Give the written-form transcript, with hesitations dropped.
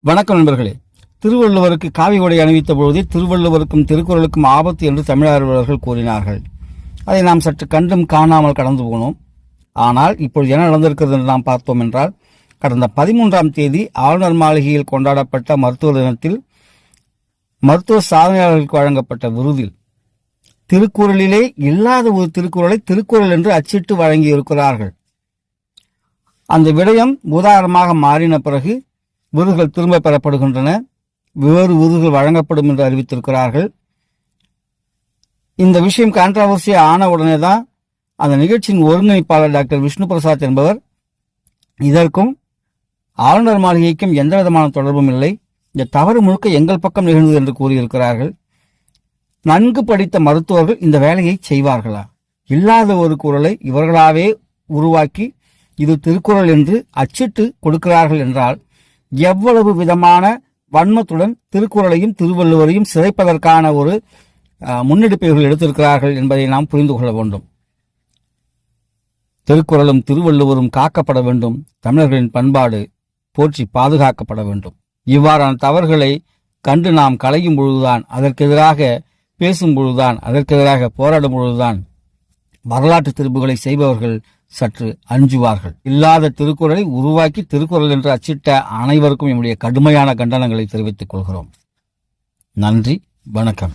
வணக்கம் நண்பர்களே. திருவள்ளுவருக்கு காவி உடை அணிவித்த பொழுதே திருவள்ளுவருக்கும் திருக்குறளுக்கும் ஆபத்து என்று தமிழர்கள் கூறினார்கள். அதை நாம் சற்று கண்டும் காணாமல் கடந்து போனோம். ஆனால் இப்பொழுது என்ன நடந்திருக்கிறது என்று நாம் பார்த்தோம் என்றால், கடந்த 13ஆம் தேதி ஆளுநர் மாளிகையில் கொண்டாடப்பட்ட மருத்துவ தினத்தில் மருத்துவ சாதனையாளர்களுக்கு வழங்கப்பட்ட விருதில் திருக்குறளிலே இல்லாத ஒரு திருக்குறளை திருக்குறள் என்று அச்சிட்டு வழங்கி இருக்கிறார்கள். அந்த விடயம் உதாரணமாக மாறின பிறகு விருதுகள் திரும்ப பெறப்படுகின்றன, வேறு விருதுகள் வழங்கப்படும் என்று அறிவித்திருக்கிறார்கள். இந்த விஷயம் கான்ட்ராவர்சியா ஆன உடனே தான் அந்த நிகழ்ச்சியின் ஒருங்கிணைப்பாளர் டாக்டர் விஷ்ணு பிரசாத் என்பவர் இதற்கும் ஆளுநர் மாளிகைக்கும் எந்த விதமான தொடர்பும் இல்லை, இந்த தவறு முழுக்க எங்கள் பக்கம் நிகழ்ந்தது என்று கூறியிருக்கிறார்கள். நன்கு படித்த மருத்துவர்கள் இந்த வேலையை செய்வார்களா? இல்லாத ஒரு குறளை இவர்களாவே உருவாக்கி இது திருக்குறள் என்று அச்சிட்டு கொடுக்கிறார்கள் என்றால் எவ்வளவு விதமான வன்மத்துடன் திருக்குறளையும் திருவள்ளுவரையும் சிதைப்பதற்கான ஒரு முன்னெடுப்பை எடுத்திருக்கிறார்கள் என்பதை நாம் புரிந்து கொள்ள வேண்டும். திருக்குறளும் திருவள்ளுவரும் காக்கப்பட வேண்டும். தமிழர்களின் பண்பாடு போற்றி பாதுகாக்கப்பட வேண்டும். இவ்வாறான தவறுகளை கண்டு நாம் களையும் பொழுதுதான், அதற்கு எதிராக பேசும் பொழுதுதான், அதற்கு எதிராக போராடும் பொழுதுதான் வரலாற்று திருப்புகளை செய்பவர்கள் சற்று அஞ்சுவார்கள். இல்லாத திருக்குறளை உருவாக்கி திருக்குறள் என்று அச்சிட்ட அனைவருக்கும் என்னுடைய கடுமையான கண்டனங்களை தெரிவித்துக் கொள்கிறோம். நன்றி, வணக்கம்.